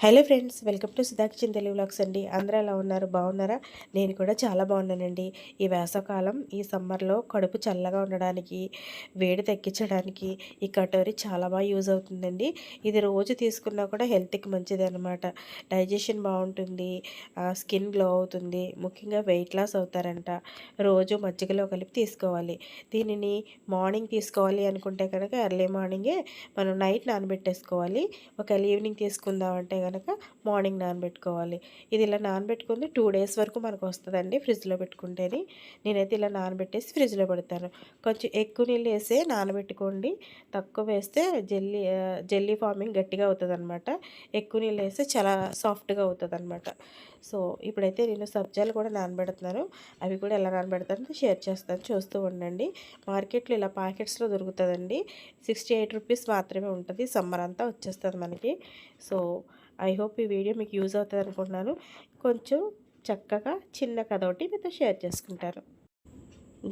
Hello friends, welcome to Sudha kitchen Telugu vlogs అండి. అందరూ ఎలా ఉన్నారు? బాగున్నారా? నేను కూడా చాలా బాగున్నానండి. ఈ వేసవకాలం ఈ సమ్మర్లో కడుపు చల్లగా ఉండడానికి, వేడి తగ్గించడానికి ఈ కటోరీ చాలా బాగా యూజ్ అవుతుందండి. ఇది రోజు తీసుకున్నా కూడా హెల్త్కి మంచిది అనమాట. డైజెషన్ బాగుంటుంది, స్కిన్ గ్లో అవుతుంది, ముఖ్యంగా వెయిట్ లాస్ అవుతారంట. రోజు మజ్జిగలో కలిపి తీసుకోవాలి. దీనిని మార్నింగ్ తీసుకోవాలి అనుకుంటే కనుక ఎర్లీ మార్నింగే మనం నైట్ నానబెట్టేసుకోవాలి. ఒకవేళ ఈవినింగ్ తీసుకుందామంటే కనుక మార్నింగ్ నానబెట్టుకోవాలి. ఇది ఇలా నానబెట్టుకుంది 2 డేస్ వరకు మనకు వస్తుందండి ఫ్రిడ్జ్లో పెట్టుకుంటేని. నేనైతే ఇలా నానబెట్టేసి ఫ్రిడ్జ్లో పెడతాను. కొంచెం ఎక్కువ నీళ్ళు వేసే నానబెట్టుకోండి. తక్కువ వేస్తే జెల్లీ ఫార్మింగ్ గట్టిగా అవుతుందన్నమాట. ఎక్కువ నీళ్ళు వేస్తే చాలా సాఫ్ట్గా అవుతుందన్నమాట. సో ఇప్పుడైతే నేను సబ్జాలు కూడా నానబెడుతున్నాను. అవి కూడా ఎలా నానబెడతానో షేర్ చేస్తాను, చూస్తూ ఉండండి. మార్కెట్లో ఇలా ప్యాకెట్స్లో దొరుకుతుందండి. 68 రూపీస్ మాత్రమే ఉంటుంది. సమ్మర్ అంతా వచ్చేస్తుంది మనకి. సో ఐ హోప్ ఈ వీడియో మీకు యూజ్ అవుతుంది అనుకుంటున్నాను. కొంచెం చక్కగా చిన్న కథ ఒకటి మీతో షేర్ చేసుకుంటాను.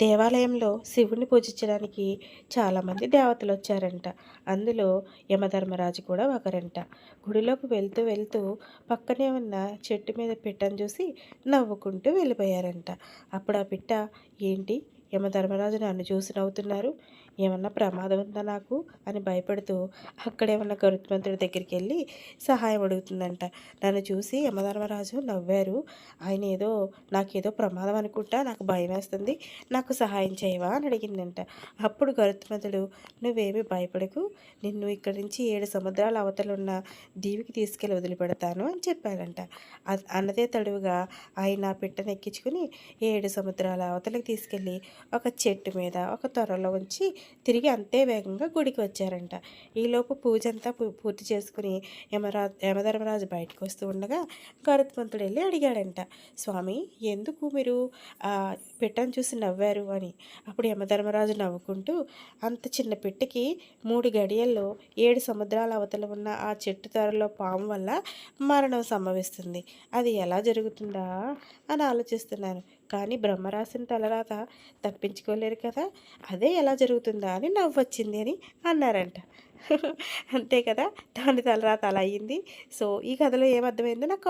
దేవాలయంలో శివుణ్ణి పూజించడానికి చాలామంది దేవతలు వచ్చారంట. అందులో యమధర్మరాజు కూడా ఒకరంట. గుడిలోకి వెళ్తూ వెళ్తూ పక్కనే ఉన్న చెట్టు మీద పిట్టను చూసి నవ్వుకుంటూ వెళ్ళిపోయారంట. అప్పుడు ఆ పిట్ట, ఏంటి యమధర్మరాజు నన్ను చూసి నవ్వుతున్నారు, ఏమన్నా ప్రమాదం ఉందా నాకు అని భయపడుతూ అక్కడే ఉన్న గరుత్మంతుడి దగ్గరికి వెళ్ళి సహాయం అడుగుతుందంట. నన్ను చూసి యమధర్మరాజు నవ్వారు, ఆయన ఏదో నాకేదో ప్రమాదం అనుకుంటా, నాకు భయం వేస్తుంది, నాకు సహాయం చేయవా అని అడిగిందంట. అప్పుడు గరుత్మంతుడు, నువ్వేమీ భయపడకు, నిన్ను ఇక్కడి నుంచి 7 సముద్రాల అవతలున్న దీవికి తీసుకెళ్ళి వదిలిపెడతాను అని చెప్పాడంట. అన్నదే తడువుగా ఆయన ఆ పిట్టను ఎక్కించుకుని 7 సముద్రాల అవతలకి తీసుకెళ్ళి ఒక చెట్టు మీద ఒక త్వరలో ఉంచి తిరిగి అంతే వేగంగా గుడికి వచ్చారంట. ఈలోపు పూజ అంతా పూర్తి చేసుకుని యమధర్మరాజు బయటకు వస్తూ ఉండగా గరుత్మంతుడు వెళ్ళి అడిగాడంట, స్వామి ఎందుకు మీరు పిట్టను చూసి నవ్వారు అని. అప్పుడు యమధర్మరాజు నవ్వుకుంటూ, అంత చిన్న పిట్టకి 3 గడియల్లో 7 సముద్రాల అవతల ఉన్న ఆ చెట్టు త్వరలో పాము వల్ల మరణం సంభవిస్తుంది, అది ఎలా జరుగుతుందా అని ఆలోచిస్తున్నాను, కానీ బ్రహ్మరాసిన తలరాత తప్పించుకోలేరు కదా, అదే ఎలా జరుగుతుందా అని నవ్వొచ్చింది అని అన్నారంట. అంతే కదా, దాని తలరాత అలా అయ్యింది. సో ఈ కథలో ఏమర్థమైందో నాకు